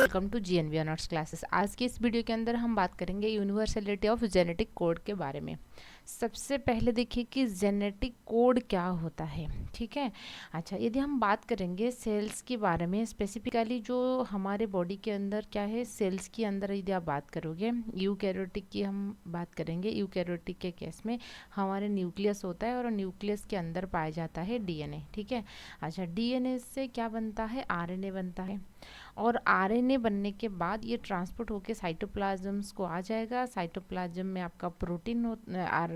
Welcome to GNV honours classes. आज की इस वीडियो के अंदर हम बात करेंगे यूनिवर्सलिटी ऑफ जेनेटिक कोड के बारे में। सबसे पहले देखिए कि जेनेटिक कोड क्या होता है, ठीक है। अच्छा, यदि हम बात करेंगे सेल्स के बारे में, स्पेसिफिकली जो हमारे बॉडी के अंदर क्या है, सेल्स के अंदर यदि आप बात करोगे, यूकैरियोटिक की हम बात करेंगे। यूकैरियोटिक के केस में हमारे न्यूक्लियस होता है और न्यूक्लियस के अंदर पाया जाता है डीएनए, ठीक है। अच्छा, डीएनए से क्या बनता है, आरएनए बनता है और आरएनए बनने के बाद ये ट्रांसपोर्ट होके साइटोप्लाज्म्स को आ जाएगा। साइटोप्लाज्म में आपका प्रोटीन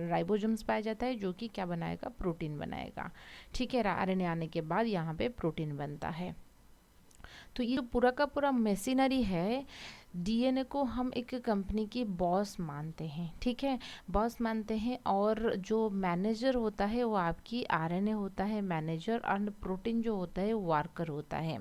राइबोसोम्स पाया जाता है जो कि क्या बनाएगा, प्रोटीन बनाएगा, ठीक है। आरएनए आने के बाद यहाँ पे प्रोटीन बनता है। तो ये पूरा का पूरा मशीनरी है, डीएनए को हम एक कंपनी की बॉस मानते हैं, ठीक है, बॉस मानते हैं। और जो मैनेजर होता है वो आपकी आरएनए होता है मैनेजर, और प्रोटीन जो होता है वो वर्कर होता है।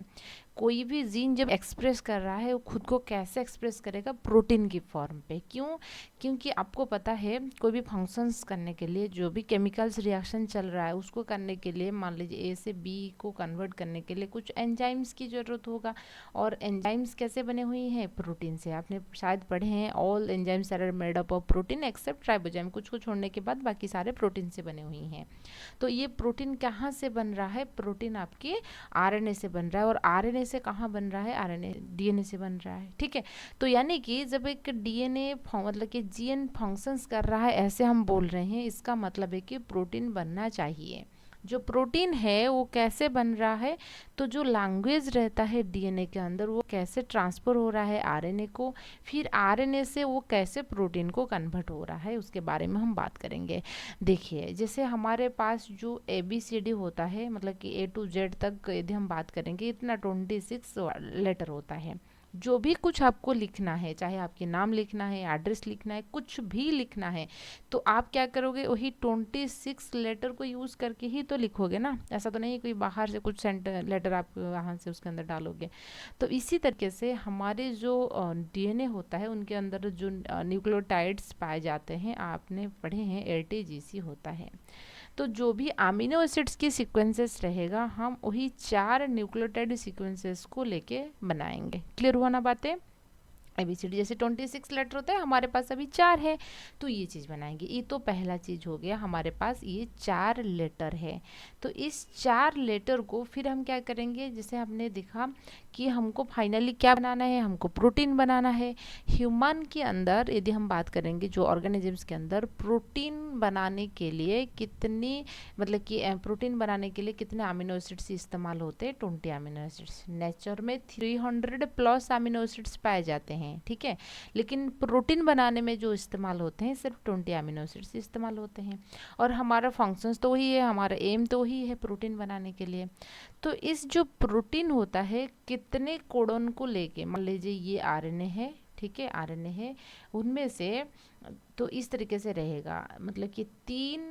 कोई भी जीन जब एक्सप्रेस कर रहा है वो खुद को कैसे एक्सप्रेस करेगा, प्रोटीन की फॉर्म पे। क्यों? क्योंकि आपको पता है कोई भी फंक्शंस करने के लिए जो भी केमिकल्स रिएक्शन चल रहा है उसको करने के लिए, मान लीजिए ए से बी को कन्वर्ट करने के लिए कुछ एंजाइम्स की ज़रूरत होगा। और एंजाइम्स कैसे बने हुई हैं, प्रोटीन से। आपने शायद पढ़े हैं all enzymes are made up of protein except ribosome, कुछ को छोड़ने के बाद बाकी सारे प्रोटीन से बने हुई हैं। तो ये प्रोटीन कहाँ से बन रहा है, प्रोटीन आपके आरएनए से बन रहा है। और आरएनए से कहाँ बन रहा है, आरएनए डीएनए से बन रहा है, ठीक है। तो यानी कि जब एक डीएनए मतलब कि जीन फंक्शंस कर रहा है ऐसे हम बोल रहे हैं, इसका मतलब है कि प्रोटीन बनना चाहिए। जो प्रोटीन है वो कैसे बन रहा है, तो जो लैंग्वेज रहता है डीएनए के अंदर वो कैसे ट्रांसफर हो रहा है आरएनए को, फिर आरएनए से वो कैसे प्रोटीन को कन्वर्ट हो रहा है, उसके बारे में हम बात करेंगे। देखिए, जैसे हमारे पास जो ABCD होता है, मतलब कि A to Z तक यदि हम बात करेंगे, इतना 26 लेटर होता है। जो भी कुछ आपको लिखना है, चाहे आपके नाम लिखना है, एड्रेस लिखना है, कुछ भी लिखना है, तो आप क्या करोगे, वही 26 लेटर को यूज़ करके ही तो लिखोगे ना। ऐसा तो नहीं कोई बाहर से कुछ लेटर आप वहाँ से उसके अंदर डालोगे। तो इसी तरीके से हमारे जो डीएनए होता है उनके अंदर जो न्यूक्लियोटाइड्स पाए जाते हैं, आपने पढ़े हैं ATGC होता है। तो जो भी अमीनो एसिड्स की सीक्वेंसेस रहेगा, हम वही 4 न्यूक्लियोटाइड सीक्वेंसेस को लेके बनाएंगे। क्लियर हुआ ना बातें? ABCD जैसे 26 लेटर होता है, हमारे पास अभी 4 है, तो ये चीज़ बनाएंगे। ये तो पहला चीज़ हो गया, हमारे पास ये 4 लेटर है। तो इस 4 लेटर को फिर हम क्या करेंगे, जैसे हमने देखा कि हमको फाइनली क्या बनाना है, हमको प्रोटीन बनाना है। ह्यूमन के अंदर यदि हम बात करेंगे, जो ऑर्गेनिजम्स के अंदर प्रोटीन बनाने के लिए कितनी, मतलब कि प्रोटीन बनाने के लिए कितने अमीनो एसिड्स इस्तेमाल होते हैं, 20 अमीनो एसिड्स। नेचर में 300+ अमीनो एसिड्स पाए जाते हैं, ठीक है, लेकिन प्रोटीन बनाने में जो इस्तेमाल होते हैं सिर्फ 20 अमीनो एसिड्स इस्तेमाल होते हैं। और हमारा फंक्शंस तो वही है, हमारा एम तो वही है प्रोटीन बनाने के लिए। तो इस जो प्रोटीन होता है, कितने कोडोन को लेके, मान लीजिए ये आरएनए है, ठीक है, आरएनए है, उनमें से तो इस तरीके से रहेगा, मतलब कि 3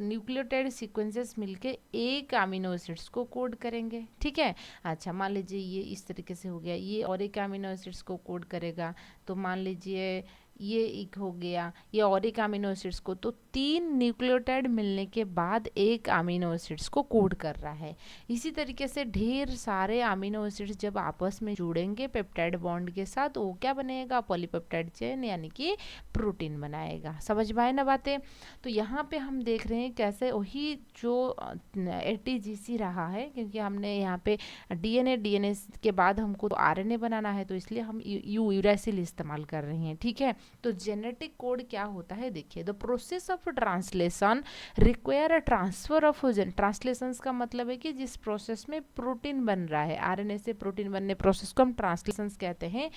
न्यूक्लियोटाइड सीक्वेंसेस मिलके एक अमीनो एसिड्स को कोड करेंगे, ठीक है। अच्छा, मान लीजिए ये इस तरीके से हो गया, ये और एक अमीनो एसिड्स को कोड करेगा, तो मान लीजिए ये एक हो गया, ये और एक अमीनो एसिड्स को, तो 3 न्यूक्लियोटाइड मिलने के बाद एक अमीनो एसिड्स को कोड कर रहा है। इसी तरीके से ढेर सारे अमीनो एसिड्स जब आपस में जुड़ेंगे पेप्टाइड बॉन्ड के साथ, वो क्या बनेगा, पॉलीपेप्टाइड चेन, यानी कि प्रोटीन बनाएगा। समझ में आए ना बातें? तो यहाँ पे हम देख रहे हैं कैसे वही जो ATGC रहा है, क्योंकि हमने यहाँ पे डीएनए के बाद हमको तो आरएनए बनाना है, तो इसलिए हम यूरेसिल इस्तेमाल कर रहे हैं, ठीक है। तो जेनेटिक कोड क्या होता है, देखिए, the process of translation require a transfer of translation का मतलब है कि जिस प्रोसेस में प्रोटीन बन रहा है, आरएनए से प्रोटीन बनने प्रोसेस को हम ट्रांसलेशन कहते हैं।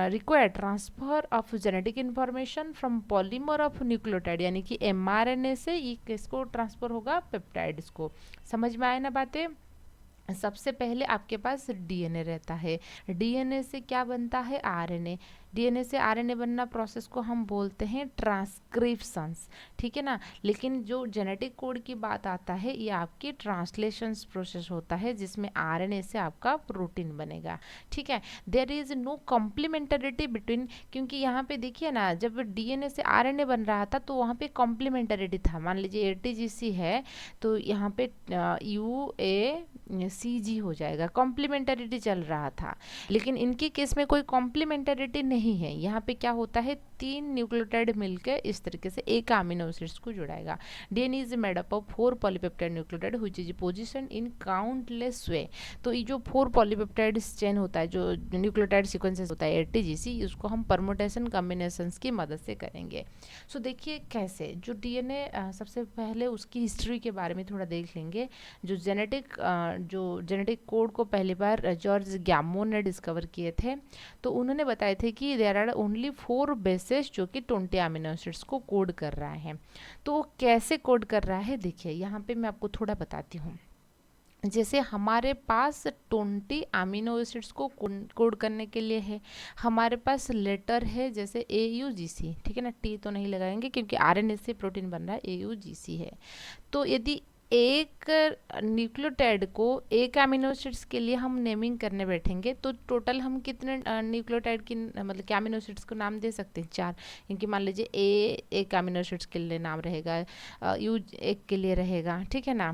Require transfer of genetic information from polymer of nucleotide, यानी कि mRNA से ये किसको ट्रांसफर होगा, पेप्टाइड्स को। समझ में आए ना बातें? सबसे पहले आपके पास डीएनए रहता है, डीएनए से क्या बनता है, आरएनए। डीएनए से आरएनए बनना प्रोसेस को हम बोलते हैं ट्रांसक्रिप्शंस, ठीक है ना। लेकिन जो जेनेटिक कोड की बात आता है ये आपकी ट्रांसलेशंस प्रोसेस होता है जिसमें आरएनए से आपका प्रोटीन बनेगा, ठीक है। There is no complementarity between, क्योंकि यहाँ पे देखिए ना जब डीएनए से आरएनए बन रहा था तो वहाँ पे कॉम्प्लीमेंटरिटी था। मान लीजिए एटीजीसी है तो यहाँ पे UACG हो जाएगा, कॉम्प्लीमेंटरिटी चल रहा था। लेकिन इनके केस में कोई कॉम्प्लीमेंटरिटी नहीं है। यहाँ पे क्या होता है, 3 न्यूक्लियोटाइड मिलकर इस तरीके से एक अमीनो एसिड्स को जुड़ाएगा। DNA is made up of 4 polypeptide nucleotide which is position in countless way. तो ये जो 4 पॉलीपेप्टाइड चेन होता है, जो न्यूक्लियोटाइड सीक्वेंसेस होता है एटीजीसी, उसको हम परमुटेशन कॉम्बिनेशंस की मदद से करेंगे। सो देखिए कैसे जो डीएनए, सबसे पहले उसकी हिस्ट्री के बारे में थोड़ा देख लेंगे। जो जेनेटिक कोड को पहली बार जॉर्ज गैमोन ने डिस्कवर किए थे, तो उन्होंने बताए थे कि देयर आर ओनली 4 बेसेस जो कि 20 अमीनो एसिड्स को कोड कर रहा है। तो वो कैसे कोड कर रहा है, देखिए यहाँ पे मैं आपको थोड़ा बताती हूँ। जैसे हमारे पास 20 अमीनो एसिड्स को कोड करने के लिए है, हमारे पास लेटर है जैसे AUGC, ठीक है ना। टी तो नहीं लगाएंगे क्योंकि आरएनए से प्रोटीन बन रहा है, AUGC है। तो यदि एक न्यूक्लियोटाइड को एक अमीनो एसिड्स के लिए हम नेमिंग करने बैठेंगे तो टोटल हम कितने न्यूक्लियोटाइड की मतलब कि अमीनो एसिड्स को नाम दे सकते हैं, 4। क्योंकि मान लीजिए A एक अमीनो एसिड्स के लिए नाम रहेगा, U एक के लिए रहेगा, ठीक है ना,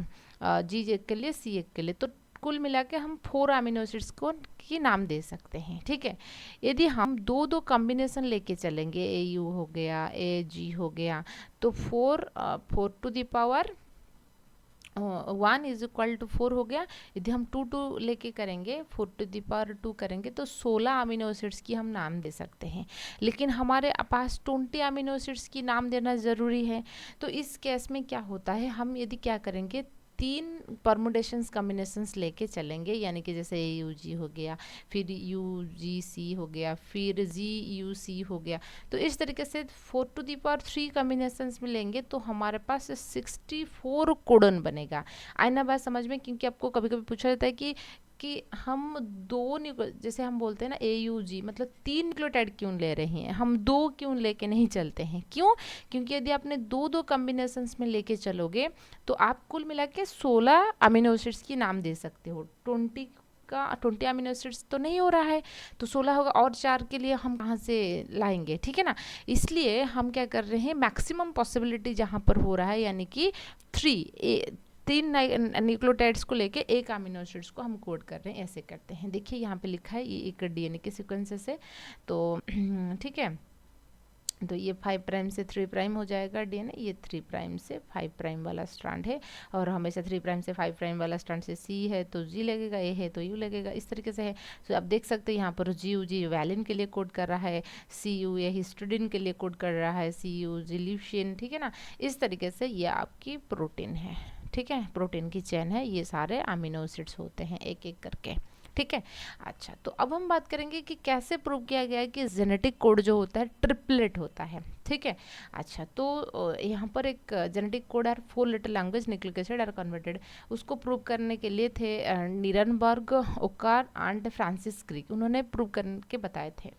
G एक के लिए, C एक के लिए, तो कुल मिला के हम 4 अमीनो एसिड्स को की नाम दे सकते हैं, ठीक है। यदि हम दो कॉम्बिनेशन लेके चलेंगे, AU हो गया, AG हो गया, तो 4 to the power 1 is equal to 4 हो गया। यदि हम 2 लेके करेंगे, 4 टू द पावर 2 करेंगे तो 16 अमीनो एसिड्स की हम नाम दे सकते हैं। लेकिन हमारे पास 20 अमीनो एसिड्स की नाम देना ज़रूरी है। तो इस केस में क्या होता है, हम यदि क्या करेंगे, 3 परमुटेशंस कॉम्बिनेशंस लेके चलेंगे, यानी कि जैसे AUG हो गया, फिर UGC हो गया, फिर GUC हो गया। तो इस तरीके से 4 टू दी पावर 3 कॉम्बिनेशंस में लेंगे तो हमारे पास 64 कोडन बनेगा। आए ना बात समझ में, क्योंकि आपको कभी कभी पूछा जाता है कि हम जैसे हम बोलते हैं ना AUG, मतलब 3 न्यूक्लियोटाइड क्यों ले रहे हैं, हम 2 क्यों लेके नहीं चलते हैं, क्यों? क्योंकि यदि आपने 2 कॉम्बिनेशंस में लेके चलोगे तो आप कुल मिला के 16 अमीनो एसिड्स की नाम दे सकते हो। 20 अमीनो एसिड्स तो नहीं हो रहा है, तो 16 होगा, और 4 के लिए हम कहाँ से लाएंगे, ठीक है ना। इसलिए हम क्या कर रहे हैं, मैक्सिमम पॉसिबिलिटी जहाँ पर हो रहा है, यानी कि 3 न्यूक्लियोटाइड्स को लेके एक अमीनो एसिड्स को हम कोड कर रहे हैं, ऐसे करते हैं। देखिए यहाँ पे लिखा है, ये एक डीएनए के सीक्वेंसेस है, तो ठीक है। तो ये 5 प्राइम से 3 प्राइम हो जाएगा डीएनए, ये 3 प्राइम से 5 प्राइम वाला स्ट्रैंड है, और हमेशा 3 प्राइम से 5 प्राइम वाला स्ट्रैंड से C है तो G लगेगा, A है तो U लगेगा, इस तरीके से है। तो आप देख सकते हैं यहाँ पर GUG वैलिन के लिए कोड कर रहा है, CU ये हिस्टोडिन के लिए कोड कर रहा है, CUG ल्यूसीन, ठीक है ना। इस तरीके से ये आपकी प्रोटीन है, ठीक है, प्रोटीन की चेन है, ये सारे अमीनो एसिड्स होते हैं एक एक करके, ठीक है। अच्छा, तो अब हम बात करेंगे कि कैसे प्रूव किया गया है कि जेनेटिक कोड जो होता है ट्रिपलेट होता है, ठीक है। अच्छा, तो यहाँ पर एक genetic code are 4 letter language nucleic acid are converted, उसको प्रूव करने के लिए थे नीरनबर्ग, ओकार एंड फ्रांसिस क्रिक, उन्होंने प्रूव करके बताए थे।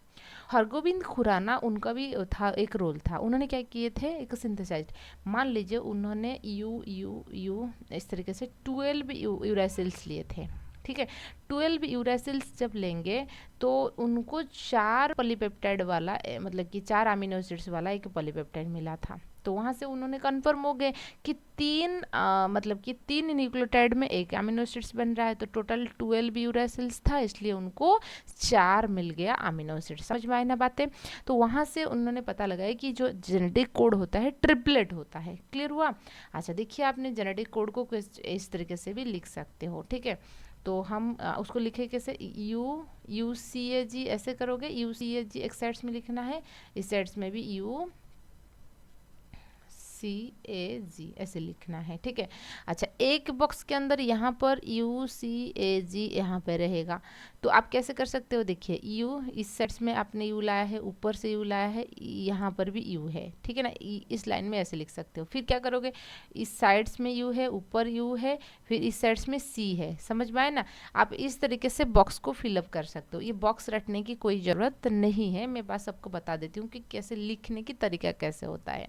हरगोविंद खुराना, उनका भी था एक रोल था, उन्होंने क्या किए थे, एक सिंथेसाइज, मान लीजिए उन्होंने यू इस तरीके से 12 यूरेसिल्स लिए थे, ठीक है। 12 यूरेसिल्स जब लेंगे तो उनको 4 पॉलीपेप्टाइड वाला मतलब कि 4 अमीनो एसिड्स वाला एक पॉलीपेप्टाइड मिला था। तो वहाँ से उन्होंने कंफर्म हो गए कि 3 न्यूक्लियोटाइड में एक अमीनो एसिड्स बन रहा है, तो टोटल 12 यूरेसिल्स था, इसलिए उनको 4 मिल गया अमीनो एसिड्स। समझ में आई ना बातें? तो वहाँ से उन्होंने पता लगाया कि जो जेनेटिक कोड होता है ट्रिपलेट होता है। क्लियर हुआ? अच्छा, देखिए आपने जेनेटिक कोड को इस तरीके से भी लिख सकते हो, ठीक है। तो हम उसको लिखे कैसे, UCAG ऐसे करोगे, UCAG एक साइड्स में लिखना है, इस साइड्स में भी UCAG CAG ऐसे लिखना है, ठीक है। अच्छा, एक बॉक्स के अंदर यहाँ पर UCAG यहाँ पे रहेगा, तो आप कैसे कर सकते हो, देखिए U इस सेट्स में आपने U लाया है, ऊपर से U लाया है, यहाँ पर भी U है, ठीक है ना। इस लाइन में ऐसे लिख सकते हो। फिर क्या करोगे, इस साइड्स में U है, ऊपर U है, फिर इस साइड्स में C है, समझ में आए ना। आप इस तरीके से बॉक्स को फिलअप कर सकते हो। ये बॉक्स रटने की कोई ज़रूरत नहीं है, मैं बस आपको बता देती हूँ कि कैसे लिखने की तरीका कैसे होता है।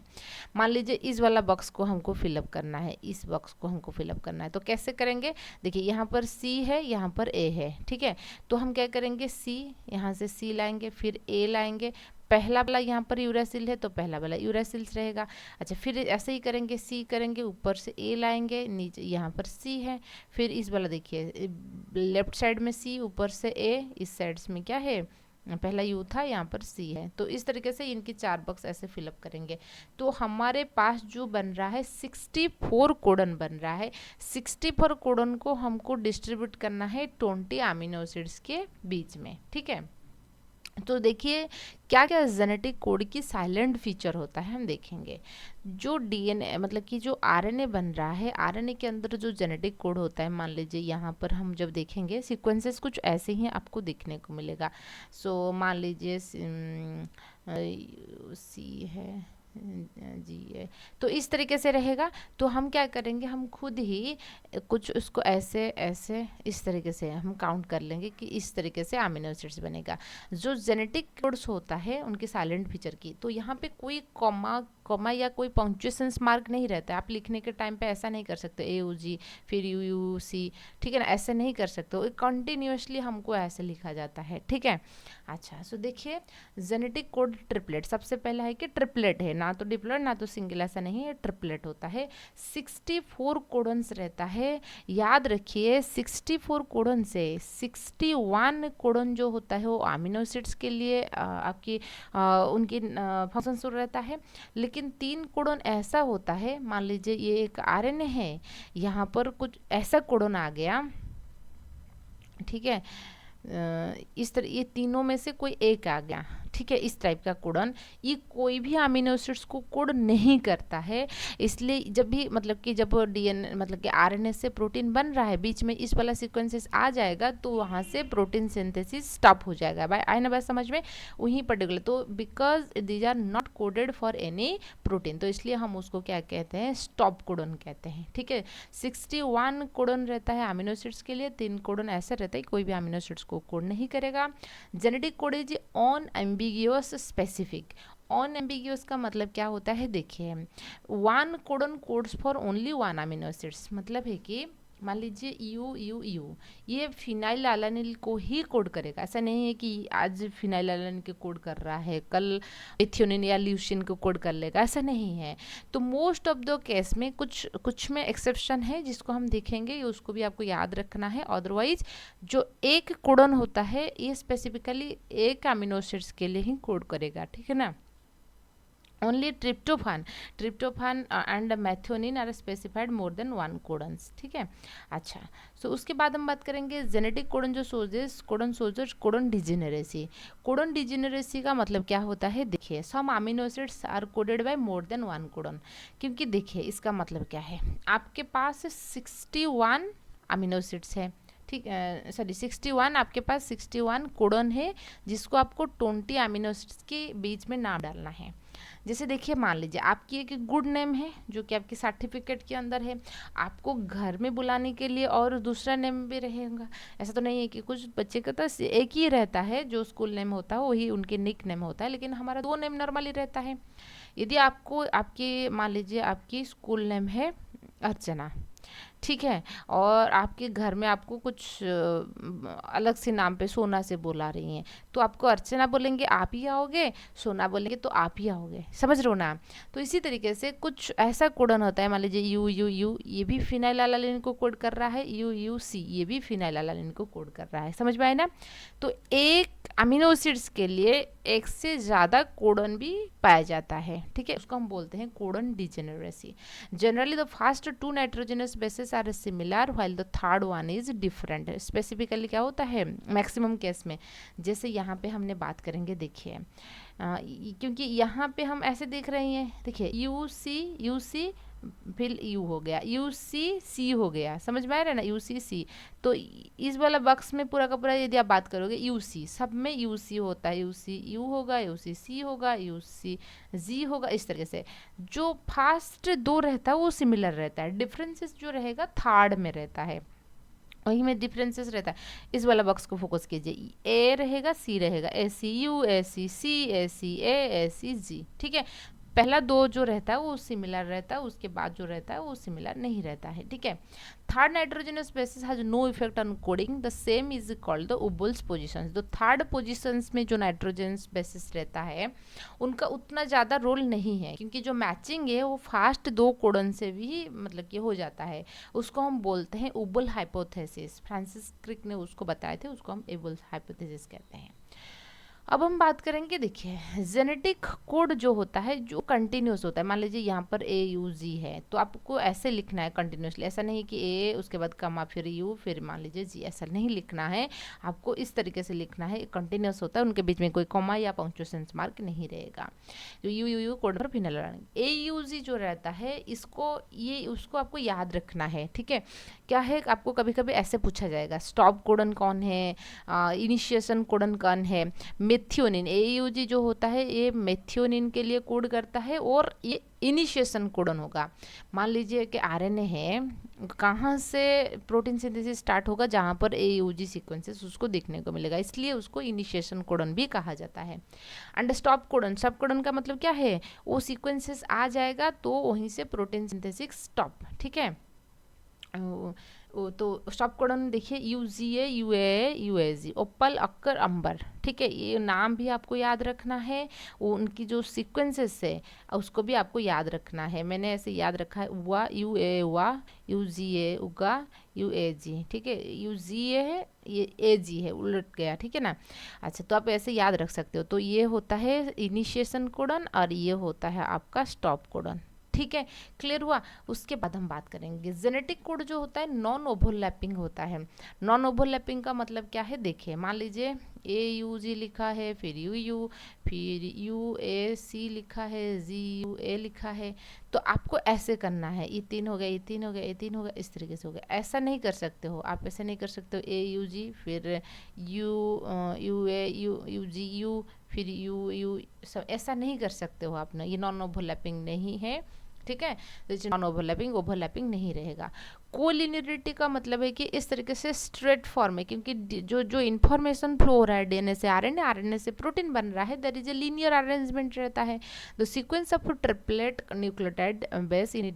मान लीजिए इस वाला बॉक्स को हमको फिलअप करना है, इस बॉक्स को हमको फिलअप करना है, तो कैसे करेंगे, देखिए यहाँ पर C है, यहाँ पर A है, ठीक है। तो हम क्या करेंगे, C, यहाँ से C लाएंगे, फिर A लाएंगे, पहला वाला यहाँ पर यूरासिल है तो पहला वाला यूरासिल्स रहेगा। अच्छा, फिर ऐसे ही करेंगे, C करेंगे, ऊपर से A लाएंगे, नीचे यहाँ पर C है, फिर इस वाला देखिए लेफ्ट साइड में C, ऊपर से A, इस साइड्स में क्या है, पहला U था, यहाँ पर C है। तो इस तरीके से इनकी 4 बॉक्स ऐसे फिलअप करेंगे। तो हमारे पास जो बन रहा है 64 कोडन बन रहा है। 64 कोडन को हमको डिस्ट्रीब्यूट करना है 20 अमीनो एसिड्स के बीच में, ठीक है। तो देखिए क्या क्या जेनेटिक कोड की साइलेंट फीचर होता है, हम देखेंगे। जो DNA मतलब कि जो RNA बन रहा है, RNA के अंदर जो जेनेटिक कोड होता है, मान लीजिए यहाँ पर हम जब देखेंगे सीक्वेंसेस कुछ ऐसे ही आपको दिखने को मिलेगा। सो मान लीजिए C है, जी है, तो इस तरीके से रहेगा। तो हम क्या करेंगे, हम खुद ही कुछ उसको ऐसे ऐसे इस तरीके से हम काउंट कर लेंगे कि इस तरीके से अमीनो एसिड्स बनेगा। जो जेनेटिक कोड्स होता है उनके साइलेंट फीचर की, तो यहाँ पे कोई कॉमा या कोई पंक्चुएशंस मार्क नहीं रहता है। आप लिखने के टाइम पे ऐसा नहीं कर सकते AUG फिर UUC, ठीक है ना, ऐसे नहीं कर सकते हो, कंटिन्यूसली हमको ऐसे लिखा जाता है, ठीक है। अच्छा, सो देखिए जेनेटिक कोड ट्रिपलेट, सबसे पहला है कि ट्रिपलेट है, ना तो डिप्लॉइड ना तो सिंगल, ऐसा नहीं है, ट्रिपलेट होता है। 64 कोडन्स रहता है, याद रखिए 64 कोडन से 61 कोडन जो होता है वो अमीनो एसिड्स के लिए आपकी उनकी फंक्शन रहता है। लेकिन 3 कोडन ऐसा होता है, मान लीजिए ये एक RNA है, यहाँ पर कुछ ऐसा कोडन आ गया, ठीक है, इस तरह ये तीनों में से कोई एक आ गया, ठीक है, इस टाइप का कोडन, ये कोई भी अमीनो एसिड्स को कोड नहीं करता है। इसलिए जब भी मतलब कि जब DNA मतलब कि RNA से प्रोटीन बन रहा है, बीच में इस वाला सीक्वेंसेस आ जाएगा तो वहाँ से प्रोटीन सिंथेसिस स्टॉप हो जाएगा। भाई आए ना बात समझ में, वहीं पर्टिकुलर, तो because these are not coded for any protein, तो इसलिए हम उसको क्या कहते हैं, स्टॉप कोडन कहते हैं, ठीक है। 61 कोडन रहता है अमीनो एसिड्स के लिए, 3 कोडन ऐसा रहता है कोई भी अमीनो एसिड्स को कोड नहीं करेगा। Genetic code is on ambiguous specific. On ambiguous का मतलब क्या होता है, देखिए 1 codon codes for only 1 amino acids, मतलब है कि मान लीजिए यू ये फिनाइल एलानिल को ही कोड करेगा। ऐसा नहीं है कि आज फिनाइल एलानिल को कोड कर रहा है, कल इथियोनिन या ल्यूसिन को कोड कर लेगा, ऐसा नहीं है। तो मोस्ट ऑफ द केस में कुछ में एक्सेप्शन है जिसको हम देखेंगे, उसको भी आपको याद रखना है। अदरवाइज जो एक कोडन होता है ये स्पेसिफिकली एक अमीनो एसिड्स के लिए ही कोड करेगा, ठीक है ना। Only tryptophan and methionine are specified more than 1 codons, ठीक है। अच्छा, सो उसके बाद हम बात करेंगे जेनेटिक कोडन जो सोजेस कोडन डिजेनेरेसी। कोडन डिजेनेरेसी का मतलब क्या होता है, देखिए some amino acids are coded by more than 1 codon. क्योंकि देखिए इसका मतलब क्या है, आपके पास 61 अमीनो एसिड्स है, ठीक, सॉरी 61, आपके पास 61 कोडन है जिसको आपको 20 अमीनो एसिड्स के बीच में नाम डालना है। जैसे देखिए मान लीजिए आपकी एक गुड नेम है जो कि आपके सर्टिफिकेट के अंदर है, आपको घर में बुलाने के लिए और दूसरा नेम भी रहेगा। ऐसा तो नहीं है कि कुछ बच्चे का तो एक ही रहता है, जो स्कूल नेम होता है वही उनके निक नेम होता है, लेकिन हमारा 2 नेम नॉर्मली रहता है। यदि आपको आपके मान लीजिए आपकी स्कूल नेम है अर्चना, ठीक है, और आपके घर में आपको कुछ अलग से नाम पे सोना से बुला रही हैं, तो आपको अर्चना बोलेंगे आप ही आओगे, सोना बोलेंगे तो आप ही आओगे, समझ रहे हो ना। तो इसी तरीके से कुछ ऐसा कोडन होता है, मान लीजिए यू ये भी फिनाइल एलानिन को कोड कर रहा है, UUC ये भी फिनाइल एलानिन को कोड कर रहा है, समझ में आए ना। तो एक अमीनो एसिड्स के लिए एक से ज़्यादा कोडन भी पाया जाता है, ठीक है, उसको हम बोलते हैं codon degeneracy. Generally the first two nitrogenous bases are similar while the third one is different. Specifically क्या होता है मैक्सिमम केस में, जैसे यहाँ पे हमने बात करेंगे, देखिए क्योंकि यहाँ पे हम ऐसे देख रहे हैं, देखिए यू सी फिर यू हो गया, यू सी हो गया, समझ में आ रहा है ना, यू सी। तो इस वाला बॉक्स में पूरा का पूरा यदि आप बात करोगे यू सी, सब में यू सी होता है, यू सी यू होगा, यू सी होगा, यू सी जी होगा, इस तरीके से। जो फास्ट दो रहता है वो सिमिलर रहता है, डिफरेंसेस जो रहेगा थर्ड में रहता है, वही में डिफरेंसेस रहता है। इस वाला बॉक्स को फोकस कीजिए, ए रहेगा सी रहेगा, ए सी यू, ए सी सी, ए सी ए सी जी, ठीक है। पहला दो जो रहता है वो सिमिलर रहता है, उसके बाद जो रहता है वो सिमिलर नहीं रहता है, ठीक है। Third nitrogenous basis has no effect on coding, the same is called the wobbles positions. तो थर्ड पोजीशंस में जो नाइट्रोजन बेसिस रहता है उनका उतना ज़्यादा रोल नहीं है, क्योंकि जो मैचिंग है वो फास्ट दो कोडन से भी मतलब कि हो जाता है, उसको हम बोलते हैं उबल हाइपोथेसिस। फ्रांसिस क्रिक ने उसको बताए थे, उसको हम उबल हाइपोथेसिस कहते हैं। अब हम बात करेंगे, देखिए जेनेटिक कोड जो होता है जो कंटिन्यूस होता है, मान लीजिए यहाँ पर ए यू जी है, तो आपको ऐसे लिखना है कंटिन्यूसली, ऐसा नहीं कि ए उसके बाद कमा फिर यू फिर मान लीजिए जी, ऐसा नहीं लिखना है, आपको इस तरीके से लिखना है, कंटिन्यूस होता है, उनके बीच में कोई कॉमा या पंक्चुएशन मार्क नहीं रहेगा। तो यू यू यू कोड पर फिनल ए यू जी जो रहता है, इसको ये उसको आपको याद रखना है, ठीक है। क्या है, आपको कभी कभी ऐसे पूछा जाएगा स्टॉप कोडन कौन है, इनिशिएशन कोडन कौन है। मेथियोनिन एयूजी जो होता है ये मेथियोनिन के लिए कोड करता है, और ये इनिशिएशन कोडन होगा। मान लीजिए कि आरएनए है, कहाँ से प्रोटीन सिंथेसिस स्टार्ट होगा, जहाँ पर एयूजी सीक्वेंसेस उसको देखने को मिलेगा, इसलिए उसको इनिशिएशन कोडन भी कहा जाता है। And stop codon, stop codon का मतलब क्या है, वो सीक्वेंसेस आ जाएगा तो वहीं से प्रोटीन सिंथेसिस स्टॉप, ठीक है। तो स्टॉप कोडन देखिए U G A U A U A G, opal ochre amber, ठीक है, ये नाम भी आपको याद रखना है, वो उनकी जो सीक्वेंसेस है उसको भी आपको याद रखना है। मैंने ऐसे याद रखा है, हुआ यू ए हुआ, यू जी ए उगा, यू ए जी, ठीक है, यू जी ए है, ये ए जी है, उलट गया, ठीक है ना। अच्छा, तो आप ऐसे याद रख सकते हो। तो ये होता है इनिशिएशन कोडन और ये होता है आपका स्टॉप कोडन, ठीक है, क्लियर हुआ। उसके बाद हम बात करेंगे जेनेटिक कोड जो होता है नॉन ओवरलैपिंग होता है। नॉन ओवरलैपिंग का मतलब क्या है, देखिए मान लीजिए ए यू जी लिखा है, फिर यू यू, फिर यू ए सी लिखा है, जी यू ए लिखा है, तो आपको ऐसे करना है, ये तीन हो गया, ये तीन हो गया, ये तीन हो गया, इस तरीके से हो गया। ऐसा नहीं कर सकते हो आप, ऐसा नहीं कर सकते हो ए यू जी फिर U U A U G U फिर यू यू, सब ऐसा नहीं कर सकते हो आप ना, ये नॉन ओवरलैपिंग नहीं है, ठीक है। तो नॉन ओवरलैपिंग ओवरलैपिंग नहीं रहेगा। कोलिनियरिटी का मतलब है कि इस तरीके से स्ट्रेट फॉर्म है, क्योंकि जो इन्फॉर्मेशन फ्लो हो रहा है डीएनए से आरएनए, आरएनए से प्रोटीन बन रहा है, there is a linear arrangement रहता है। The sequence of triplet nucleotide base in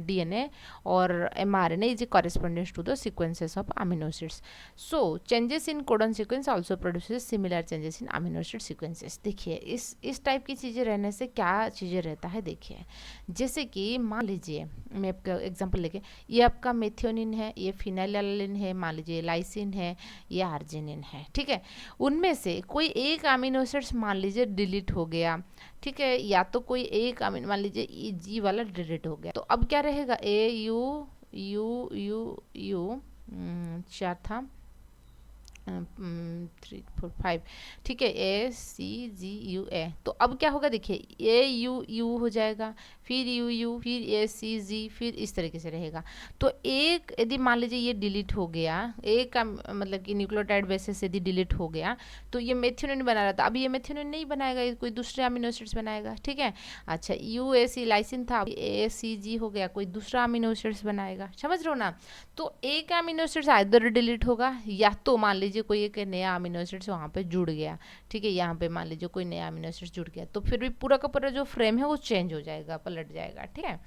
DNA और mRNA is correspondence to the sequences of amino acids. So changes in codon sequence also produces similar changes in amino acid sequences. देखिए इस type की चीज़ें रहने से क्या चीज़ें रहता है, देखिए जैसे कि मान लीजिए मैं आपका एग्जांपल लेके, ये आपका मेथियोनिन है, ये फिनाइललाइन है, मान लीजिए लाइसिन है, ये आर्जिनिन है, ठीक है। उनमें से कोई एक अमीनो एसिड्स मान लीजिए डिलीट हो गया, ठीक है, या तो कोई एक अमीनो मान लीजिए ई जी वाला डिलीट हो गया, तो अब क्या रहेगा, ए यू यू यू यू चार था 3 4 5, ठीक है, ए सी जी यू ए, तो अब क्या होगा, देखिए ए यू यू हो जाएगा, फिर यू यू, फिर ए सी जी, फिर इस तरीके से रहेगा। तो एक यदि मान लीजिए ये डिलीट हो गया, एक का मतलब कि न्यूक्लियोटाइड बेसिस यदि डिलीट हो गया, तो ये मेथियोनिन बना रहा था, अब ये मेथियोनिन नहीं बनाएगा, ये कोई दूसरे अमीनो एसिड्स बनाएगा, ठीक है। अच्छा, यू ए सी लाइसिन था, ए सी जी हो गया, कोई दूसरा अमीनो एसिड्स बनाएगा, समझ रहे हो ना। तो एक अमीनो एसिड्स आइदर डिलीट होगा, या तो मान लीजिए कोई एक नया अमीनो एसिड्स वहाँ पे जुड़ गया, ठीक है, यहाँ पे मान लीजिए कोई नया अमीनो एसिड्स जुड़ गया, तो फिर भी पूरा का पूरा जो फ्रेम है वो चेंज हो जाएगा, पलट जाएगा, ठीक है।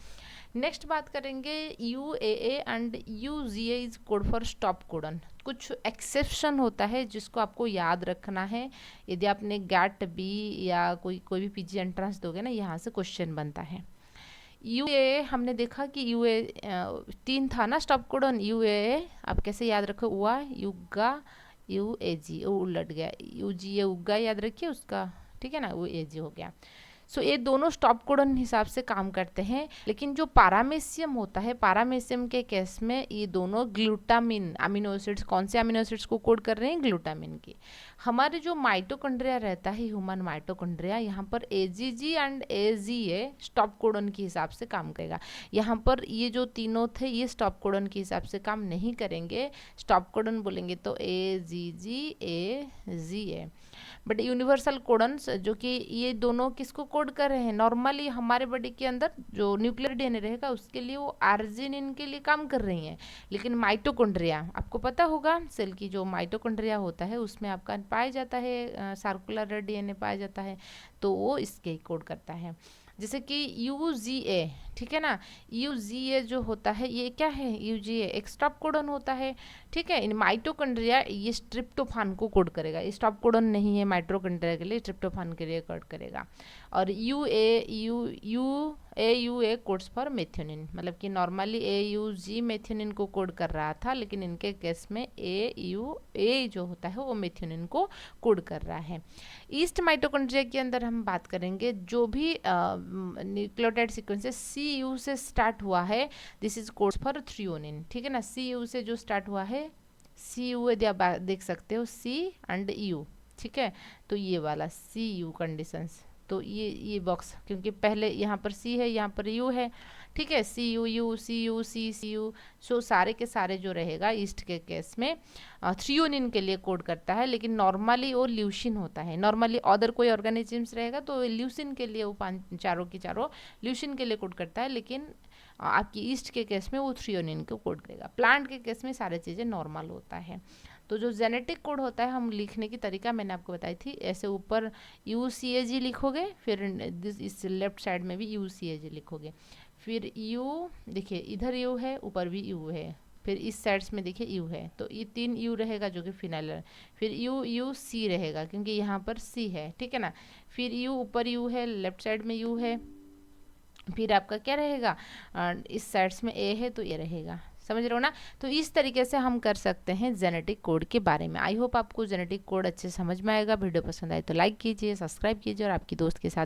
नेक्स्ट बात करेंगे U A and U G A is code for stop codon. कुछ एक्सेप्शन होता है जिसको आपको याद रखना है, यदि आपने गैट बी या कोई भी पीजी एंट्रेंस दोगे ना, यहाँ से क्वेश्चन बनता है। यू ए हमने देखा कि यू ए 3 था ना स्टॉप कोडन, यू ए आप कैसे याद रखो, हुआ युगा UAG, वो उलट गया, UG ये उगा, याद रखिए उसका, ठीक है ना, वो AG हो गया। सो ये दोनों स्टॉप कोडन हिसाब से काम करते हैं, लेकिन जो पारामेशियम होता है, पारामेशियम के केस में ये दोनों ग्लूटामिन अमीनो एसिड्स, कौन से अमीनो एसिड्स को कोड कर रहे हैं, ग्लूटामिन की। हमारे जो माइटोकॉन्ड्रिया रहता है, ह्यूमन माइटोकॉन्ड्रिया, यहाँ पर AGG and AGA stop codon के हिसाब से काम करेगा। यहाँ पर ये जो तीनों थे ये स्टॉप कोडन के हिसाब से काम नहीं करेंगे, स्टॉप कोडन बोलेंगे तो AGG AGA। बट यूनिवर्सल कोडन्स जो कि ये दोनों किसको कोड कर रहे हैं, नॉर्मली हमारे बॉडी के अंदर जो न्यूक्लियर DNA रहेगा उसके लिए वो आर्जिनिन के लिए काम कर रही हैं, लेकिन माइटोकॉन्ड्रिया, आपको पता होगा सेल की जो माइटोकॉन्ड्रिया होता है उसमें आपका पाया जाता है सर्कुलर DNA पाया जाता है, तो वो इसके कोड करता है। जैसे कि UGA, ठीक है ना, UGA जो होता है ये क्या है, UGA एक स्टॉप कोडन होता है, ठीक है। इन माइटोकॉन्ड्रिया ये ट्रिप्टोफान को कोड करेगा, ये स्टॉप कोडन नहीं है माइटोकॉन्ड्रिया के लिए, ट्रिप्टोफान के लिए कोड करेगा। और AUA कोड्स फॉर मेथियोनिन, मतलब कि नॉर्मली AUG मेथियोनिन को कोड कर रहा था, लेकिन इनके केस में AUA जो होता है वो मेथियोनिन को कोड कर रहा है। ईस्ट माइटोकॉन्ड्रिया के अंदर हम बात करेंगे, जो भी न्यूक्लियोटाइड सीक्वेंस CU से स्टार्ट हुआ है, this is codes for threonine, ठीक है ना। CU से जो स्टार्ट हुआ है, CU यदि आप देख सकते हो C एंड U, ठीक है, तो ये वाला CU कंडीशंस, तो ये बॉक्स, क्योंकि पहले यहाँ पर C है, यहाँ पर U है, ठीक है, CU U CU C CU, सो सारे के सारे जो रहेगा ईस्ट के केस में थ्रियोनिन के लिए कोड करता है, लेकिन नॉर्मली वो ल्यूसिन होता है। नॉर्मली अदर कोई ऑर्गेनिजम्स रहेगा तो ल्यूसिन के लिए वो चारों की चारों ल्यूसिन के लिए कोड करता है, लेकिन आपकी ईस्ट के केस में वो थ्रियोनिन को कोड करेगा। प्लांट के केस में सारी चीज़ें नॉर्मल होता है। तो जो जेनेटिक कोड होता है, हम लिखने की तरीका मैंने आपको बताई थी, ऐसे ऊपर UCAG लिखोगे, फिर इस लेफ्ट साइड में भी UCAG लिखोगे, फिर U, देखिए इधर U है, ऊपर भी U है, फिर इस साइड्स में देखिए U है, तो ये 3 U रहेगा जो कि फिनाइल है, फिर UC रहेगा क्योंकि यहाँ पर C है, ठीक है ना, फिर U ऊपर U है, लेफ्ट साइड में U है, फिर आपका क्या रहेगा, इस साइड्स में A है तो ये रहेगा, समझ रहे हो ना। तो इस तरीके से हम कर सकते हैं जेनेटिक कोड के बारे में। आई होप आपको जेनेटिक कोड अच्छे समझ में आएगा। वीडियो पसंद आए तो लाइक कीजिए, सब्सक्राइब कीजिए और आपकी दोस्त के साथ